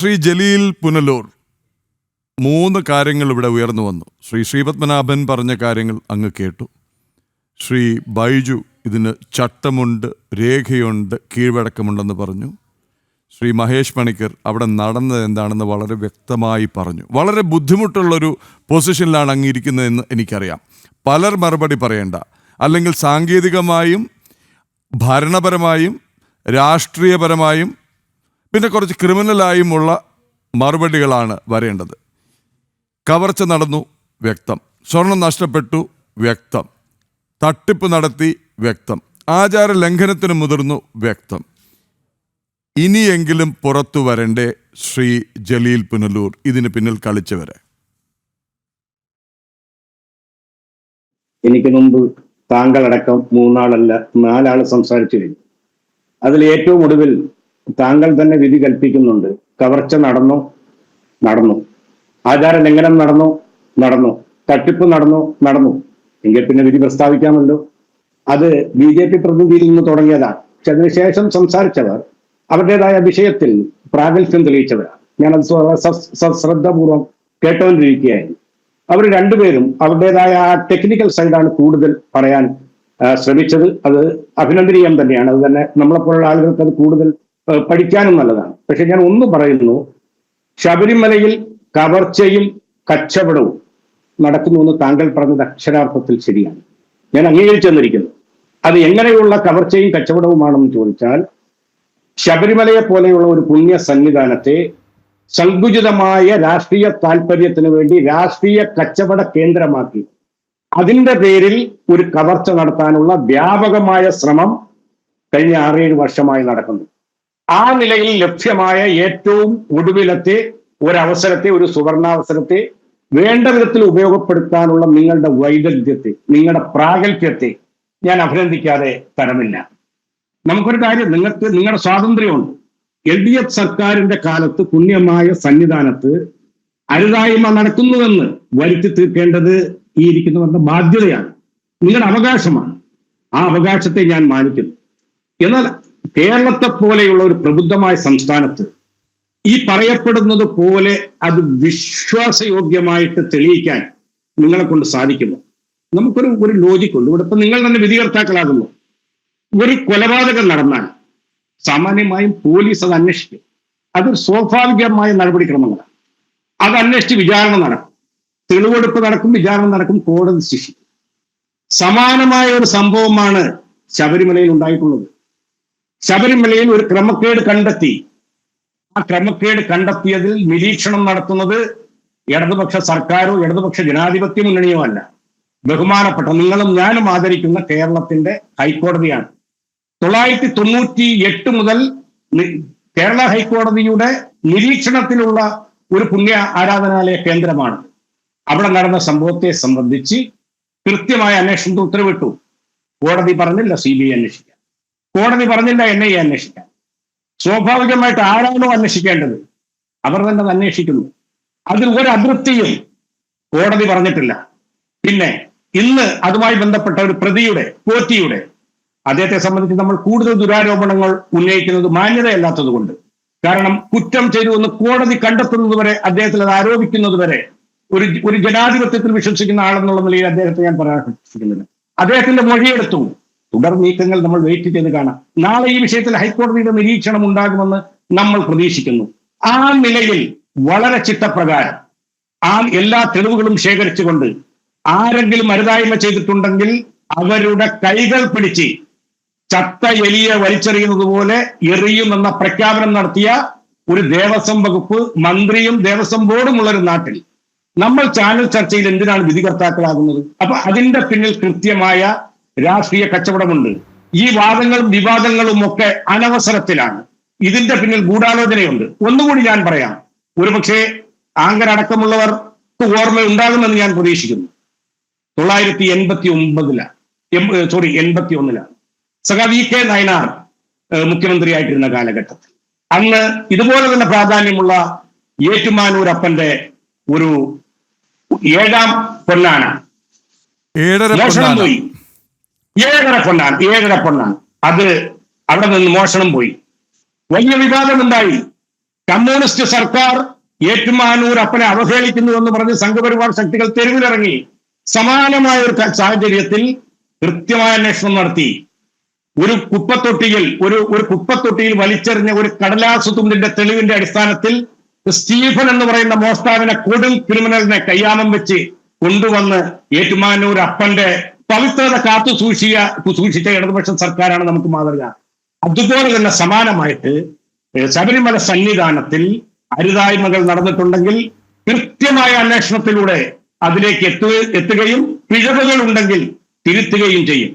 ശ്രീ ജലീൽ പുനലൂർ, 3 കാര്യങ്ങൾ ഇവിടെ ഉയർന്നു വന്നു. ശ്രീ പത്മനാഭൻ പറഞ്ഞ കാര്യങ്ങൾ അങ്ങ് കേട്ടു. ശ്രീ ബൈജു ഇതിന് ചട്ടമുണ്ട്, രേഖയുണ്ട്, കീഴ്വഴക്കമുണ്ടെന്ന് പറഞ്ഞു. ശ്രീ മഹേഷ് പണിക്കർ അവിടെ നടന്നത് എന്താണെന്ന് വളരെ വ്യക്തമായി പറഞ്ഞു. വളരെ ബുദ്ധിമുട്ടുള്ളൊരു പൊസിഷനിലാണ് അങ്ങിരിക്കുന്നതെന്ന് എനിക്കറിയാം. പലർ മറുപടി പറയേണ്ട, അല്ലെങ്കിൽ സാങ്കേതികമായും ഭരണപരമായും രാഷ്ട്രീയപരമായും പിന്നെ കുറച്ച് ക്രിമിനലായുമുള്ള മറുപടികളാണ് വരേണ്ടത്. കവർച്ച നടന്നു, വ്യക്തം. സ്വർണം നഷ്ടപ്പെട്ടു, വ്യക്തം. തട്ടിപ്പ് നടത്തി, വ്യക്തം. ആചാര ലംഘനത്തിന് മുതിർന്നു, വ്യക്തം. ഇനിയെങ്കിലും പുറത്തു വരണ്ടേ ശ്രീ ജലീൽ പുനലൂർ ഇതിന് പിന്നിൽ കളിച്ചവരെ? എനിക്ക് മുമ്പ് താങ്കളടക്കം 3 ആളല്ല 4 ആൾ സംസാരിച്ചു കഴിഞ്ഞു. അതിൽ ഏറ്റവും ഒടുവിൽ താങ്കൾ തന്നെ വിധി കൽപ്പിക്കുന്നുണ്ട്. കവർച്ച നടന്നു, ആചാര ലംഘനം നടന്നു, തട്ടിപ്പ് നടന്നു. എങ്കിൽ പിന്നെ വിധി പ്രസ്താവിക്കാമല്ലോ. അത് BJP പ്രതിനിധിയിൽ നിന്ന് തുടങ്ങിയതാണ്. പക്ഷെ അതിനുശേഷം സംസാരിച്ചവർ അവരുടേതായ വിഷയത്തിൽ പ്രാഗൽഭ്യം തെളിയിച്ചവരാണ്. ഞാനത് ശ്രദ്ധാപൂർവം കേട്ടുകൊണ്ടിരിക്കുകയായിരുന്നു. അവർ രണ്ടുപേരും അവരുടേതായ ആ ടെക്നിക്കൽ സൈഡാണ് കൂടുതൽ പറയാൻ ശ്രമിച്ചത്. അത് അഭിനന്ദനീയം തന്നെയാണ്. അത് തന്നെ നമ്മളെപ്പോലുള്ള ആളുകൾക്ക് അത് കൂടുതൽ പഠിക്കാനും നല്ലതാണ്. പക്ഷെ ഞാൻ ഒന്ന് പറയുന്നു, ശബരിമലയിൽ കവർച്ചയും കച്ചവടവും നടക്കുന്നു എന്ന് താങ്കൾ പറഞ്ഞത് അക്ഷരാർത്ഥത്തിൽ ശരിയാണ്. ഞാൻ അംഗീകരിച്ചു തന്നിരിക്കുന്നു. അത് എങ്ങനെയുള്ള കവർച്ചയും കച്ചവടവുമാണെന്ന് ചോദിച്ചാൽ, ശബരിമലയെ പോലെയുള്ള ഒരു പുണ്യ സന്നിധാനത്തെ സങ്കുചിതമായ രാഷ്ട്രീയ താല്പര്യത്തിന് വേണ്ടി രാഷ്ട്രീയ കച്ചവട കേന്ദ്രമാക്കി അതിന്റെ പേരിൽ ഒരു കവർച്ച നടത്താനുള്ള വ്യാപകമായ ശ്രമം കഴിഞ്ഞ 6-7 വർഷമായി നടക്കുന്നു. ആ നിലയിൽ ലഭ്യമായ ഏറ്റവും ഒടുവിലത്തെ ഒരവസരത്തെ, ഒരു സുവർണാവസരത്തെ വേണ്ട വിധത്തിൽ ഉപയോഗപ്പെടുത്താനുള്ള നിങ്ങളുടെ വൈദഗ്ധ്യത്തെ, നിങ്ങളുടെ പ്രാഗൽഭ്യത്തെ ഞാൻ അഭിനന്ദിക്കാതെ തരമില്ല. നമുക്കൊരു കാര്യം, നിങ്ങളുടെ സ്വാതന്ത്ര്യമുണ്ട്. LDF സർക്കാരിന്റെ കാലത്ത് പുണ്യമായ സന്നിധാനത്ത് അരുതായ്മ നടക്കുന്നുവെന്ന് വരുത്തി തീർക്കേണ്ടത് ഈ ഇരിക്കുന്നവരുടെ ബാധ്യതയാണ്, നിങ്ങളുടെ അവകാശമാണ്. ആ അവകാശത്തെ ഞാൻ മാനിക്കുന്നു. എന്നാൽ കേരളത്തെ പോലെയുള്ള ഒരു പ്രബുദ്ധമായ സംസ്ഥാനത്ത് ഈ പറയപ്പെടുന്നത് പോലെ അത് വിശ്വാസയോഗ്യമായിട്ട് തെളിയിക്കാൻ നിങ്ങളെ കൊണ്ട് സാധിക്കുമോ? നമുക്കൊരു ലോജിക്കുണ്ട്. ഇവിടെ ഇപ്പൊ നിങ്ങൾ തന്നെ വിധികർത്താക്കളാകുന്നു. ഒരു കൊലപാതകം നടന്നാൽ സാമാന്യമായും പോലീസ് അത് അന്വേഷിക്കും. അത് സ്വാഭാവികമായ നടപടിക്രമങ്ങളാണ്. അത് അന്വേഷിച്ച് വിചാരണ നടക്കും, തെളിവെടുപ്പ് നടക്കും, വിചാരണ നടക്കും, കോടതി ശിക്ഷിക്കും. സമാനമായ ഒരു സംഭവമാണ് ശബരിമലയിൽ ഉണ്ടായിട്ടുള്ളത്. ശബരിമലയിൽ ഒരു ക്രമക്കേട് കണ്ടെത്തി. ആ ക്രമക്കേട് കണ്ടെത്തിയതിൽ നിരീക്ഷണം നടത്തുന്നത് ഇടതുപക്ഷ സർക്കാരോ ഇടതുപക്ഷ ജനാധിപത്യ മുന്നണിയോ അല്ല, ബഹുമാനപ്പെട്ട നിങ്ങളും ഞാനും ആദരിക്കുന്ന കേരളത്തിന്റെ ഹൈക്കോടതിയാണ്. 998 മുതൽ കേരള ഹൈക്കോടതിയുടെ നിരീക്ഷണത്തിലുള്ള ഒരു പുണ്യ ആരാധനാലയ കേന്ദ്രമാണ്. അവിടെ നടന്ന സംഭവത്തെ സംബന്ധിച്ച് കൃത്യമായ അന്വേഷണത്തിന് ഉത്തരവിട്ടു. കോടതി പറഞ്ഞില്ല CBI അന്വേഷിക്കാൻ, കോടതി പറഞ്ഞില്ല NIA അന്വേഷിക്കാൻ. സ്വാഭാവികമായിട്ട് ആരാണോ അന്വേഷിക്കേണ്ടത് അവർ തന്നെ അത് അന്വേഷിക്കുന്നു. അതിൽ ഒരു അതൃപ്തിയും കോടതി പറഞ്ഞിട്ടില്ല. പിന്നെ ഇന്ന് അതുമായി ബന്ധപ്പെട്ട ഒരു പ്രതിയുടെ, പോറ്റിയുടെ, അദ്ദേഹത്തെ സംബന്ധിച്ച് നമ്മൾ കൂടുതൽ ദുരാരോപണങ്ങൾ ഉന്നയിക്കുന്നത് മാന്യതയല്ലാത്തത് കൊണ്ട്. കാരണം കുറ്റം ചെയ്തു എന്ന് കോടതി കണ്ടെത്തുന്നത് വരെ, അദ്ദേഹത്തിൽ അത് ആരോപിക്കുന്നത് വരെ ഒരു ജനാധിപത്യത്തിൽ വിശ്വസിക്കുന്ന ആളെന്നുള്ള നിലയിൽ അദ്ദേഹത്തെ ഞാൻ പരാമർശിക്കുന്നില്ല. അദ്ദേഹത്തിന്റെ മൊഴിയെടുത്തു. തുടർ നീക്കങ്ങൾ നമ്മൾ വെയിറ്റ് ചെയ്ത് കാണാം. നാളെ ഈ വിഷയത്തിൽ ഹൈക്കോടതിയുടെ നിരീക്ഷണം ഉണ്ടാകുമെന്ന് നമ്മൾ പ്രതീക്ഷിക്കുന്നു. ആ നിലയിൽ വളരെ ചിട്ടപ്രകാരം ആ എല്ലാ തെളിവുകളും ശേഖരിച്ചുകൊണ്ട് ആരെങ്കിലും അരുതായ്മ ചെയ്തിട്ടുണ്ടെങ്കിൽ അവരുടെ കൈകൾ പിടിച്ച് ചത്ത എലിയെ വലിച്ചെറിയുന്നത് പോലെ എറിയുമെന്ന പ്രഖ്യാപനം നടത്തിയ ഒരു ദേവസ്വം വകുപ്പ് മന്ത്രിയും ദേവസ്വം ബോർഡും ഉള്ളൊരു നാട്ടിൽ നമ്മൾ ചാനൽ ചർച്ചയിൽ എന്തിനാണ് വിധികർത്താക്കളാകുന്നത്? അപ്പൊ അതിന്റെ പിന്നിൽ കൃത്യമായ രാഷ്ട്രീയ കച്ചവടമുണ്ട്. ഈ വാദങ്ങളും വിവാദങ്ങളും ഒക്കെ അനവസരത്തിലാണ്. ഇതിന്റെ പിന്നിൽ ഗൂഢാലോചനയുണ്ട്. ഒന്നുകൂടി ഞാൻ പറയാം, ഒരുപക്ഷെ ആങ്കരടക്കമുള്ളവർക്ക് ഓർമ്മ ഉണ്ടാകുമെന്ന് ഞാൻ പ്രതീക്ഷിക്കുന്നു. 1981 സഖാ VK നായനാർ മുഖ്യമന്ത്രിയായിട്ടിരുന്ന കാലഘട്ടത്തിൽ അന്ന് ഇതുപോലെ തന്നെ പ്രാധാന്യമുള്ള ഏറ്റുമാനൂരപ്പന്റെ ഒരു 7ാം പൊന്നാന മോഷണം പോയി. 7.5 പൊന്നാൻ അത് അവിടെ നിന്ന് മോഷണം പോയി. വലിയ വിവാദമുണ്ടായി. കമ്മ്യൂണിസ്റ്റ് സർക്കാർ ഏറ്റുമാനൂർ അപ്പനെ അവഹേളിക്കുന്നു എന്ന് പറഞ്ഞ് സംഘപരിവാർ ശക്തികൾ തെരുവിലിറങ്ങി. സമാനമായ ഒരു സാഹചര്യത്തിൽ കൃത്യമായ അന്വേഷണം നടത്തി. ഒരു കുപ്പത്തൊട്ടിയിൽ വലിച്ചെറിഞ്ഞ ഒരു കടലാസു തുണ്ടിന്റെ തെളിവിന്റെ അടിസ്ഥാനത്തിൽ സ്റ്റീഫൻ എന്ന് പറയുന്ന മോഷ്ടാവിനെ, കൊടും ക്രിമിനലിനെ കയ്യാമം വെച്ച് കൊണ്ടുവന്ന് ഏറ്റുമാനൂർ അപ്പന്റെ പവിത്രത കാത്തു സൂക്ഷിച്ച ഇടതുപക്ഷ സർക്കാരാണ് നമുക്ക് മാതൃക. അതുപോലെ തന്നെ സമാനമായിട്ട് ശബരിമല സന്നിധാനത്തിൽ അരുതായ്മകൾ നടന്നിട്ടുണ്ടെങ്കിൽ കൃത്യമായ അന്വേഷണത്തിലൂടെ അതിലേക്ക് എത്തുകയും പിഴവുകൾ ഉണ്ടെങ്കിൽ തിരുത്തുകയും ചെയ്യും.